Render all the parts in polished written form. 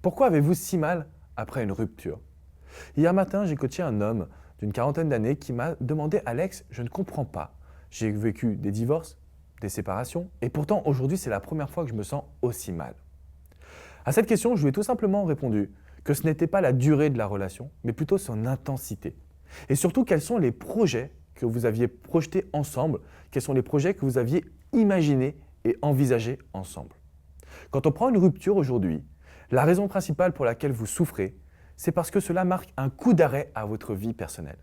Pourquoi avez-vous si mal après une rupture? Hier matin, j'ai coaché un homme d'une quarantaine d'années qui m'a demandé « Alex, je ne comprends pas. J'ai vécu des divorces, des séparations, et pourtant aujourd'hui c'est la première fois que je me sens aussi mal. » À cette question, je lui ai tout simplement répondu que ce n'était pas la durée de la relation, mais plutôt son intensité. Et surtout, quels sont les projets que vous aviez projetés ensemble, quels sont les projets que vous aviez imaginés et envisagés ensemble. Quand on prend une rupture aujourd'hui, la raison principale pour laquelle vous souffrez, c'est parce que cela marque un coup d'arrêt à votre vie personnelle.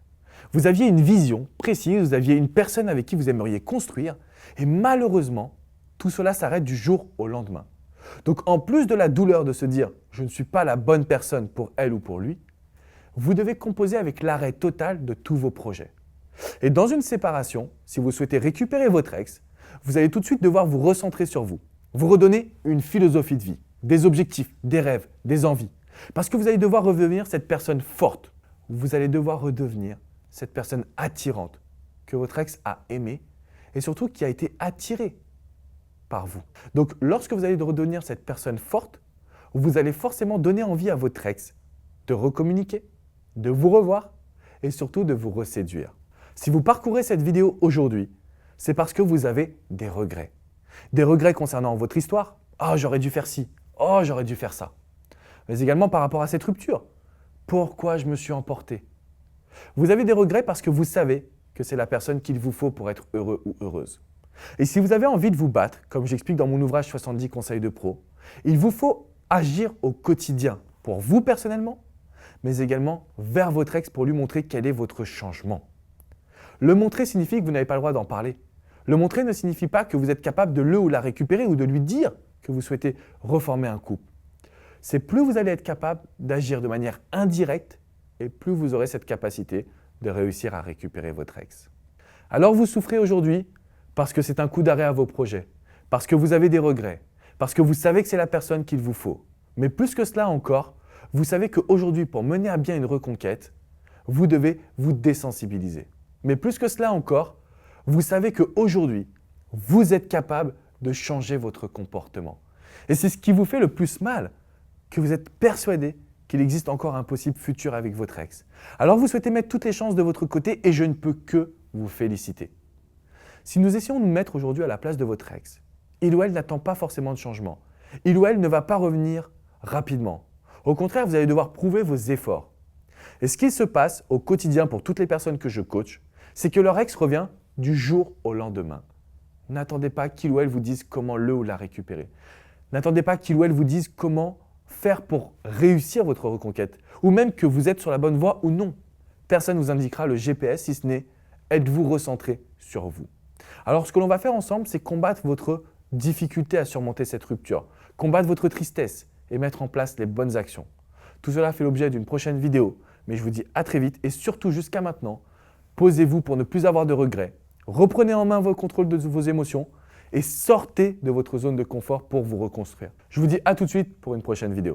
Vous aviez une vision précise, vous aviez une personne avec qui vous aimeriez construire, et malheureusement, tout cela s'arrête du jour au lendemain. Donc en plus de la douleur de se dire « je ne suis pas la bonne personne pour elle ou pour lui », vous devez composer avec l'arrêt total de tous vos projets. Et dans une séparation, si vous souhaitez récupérer votre ex, vous allez tout de suite devoir vous recentrer sur vous, vous redonner une philosophie de vie, des objectifs, des rêves, des envies. Parce que vous allez devoir redevenir cette personne forte. Vous allez devoir redevenir cette personne attirante que votre ex a aimée et surtout qui a été attirée par vous. Donc lorsque vous allez redevenir cette personne forte, vous allez forcément donner envie à votre ex de recommuniquer, de vous revoir et surtout de vous reséduire. Si vous parcourez cette vidéo aujourd'hui, c'est parce que vous avez des regrets. Des regrets concernant votre histoire. « Oh, j'aurais dû faire ci. Oh, j'aurais dû faire ça. » Mais également par rapport à cette rupture. « Pourquoi je me suis emporté ?» Vous avez des regrets parce que vous savez que c'est la personne qu'il vous faut pour être heureux ou heureuse. Et si vous avez envie de vous battre, comme j'explique dans mon ouvrage 70 conseils de pro, il vous faut agir au quotidien pour vous personnellement, mais également vers votre ex pour lui montrer quel est votre changement. Le montrer signifie que vous n'avez pas le droit d'en parler. Le montrer ne signifie pas que vous êtes capable de le ou la récupérer ou de lui dire que vous souhaitez reformer un couple. C'est plus vous allez être capable d'agir de manière indirecte et plus vous aurez cette capacité de réussir à récupérer votre ex. Alors vous souffrez aujourd'hui parce que c'est un coup d'arrêt à vos projets, parce que vous avez des regrets, parce que vous savez que c'est la personne qu'il vous faut. Mais plus que cela encore, vous savez qu'aujourd'hui, pour mener à bien une reconquête, vous devez vous désensibiliser. Mais plus que cela encore, vous savez qu'aujourd'hui, vous êtes capable de changer votre comportement. Et c'est ce qui vous fait le plus mal, que vous êtes persuadé qu'il existe encore un possible futur avec votre ex. Alors vous souhaitez mettre toutes les chances de votre côté et je ne peux que vous féliciter. Si nous essayons de nous mettre aujourd'hui à la place de votre ex, il ou elle n'attend pas forcément de changement. Il ou elle ne va pas revenir rapidement. Au contraire, vous allez devoir prouver vos efforts. Et ce qui se passe au quotidien pour toutes les personnes que je coach, c'est que leur ex revient du jour au lendemain. N'attendez pas qu'il ou elle vous dise comment le ou la récupérer. N'attendez pas qu'il ou elle vous dise comment faire pour réussir votre reconquête, ou même que vous êtes sur la bonne voie ou non. Personne ne vous indiquera le GPS si ce n'est « êtes-vous recentré sur vous ». Alors ce que l'on va faire ensemble, c'est combattre votre difficulté à surmonter cette rupture, combattre votre tristesse et mettre en place les bonnes actions. Tout cela fait l'objet d'une prochaine vidéo, mais je vous dis à très vite et surtout jusqu'à maintenant, posez-vous pour ne plus avoir de regrets, reprenez en main votre contrôle de vos émotions et sortez de votre zone de confort pour vous reconstruire. Je vous dis à tout de suite pour une prochaine vidéo.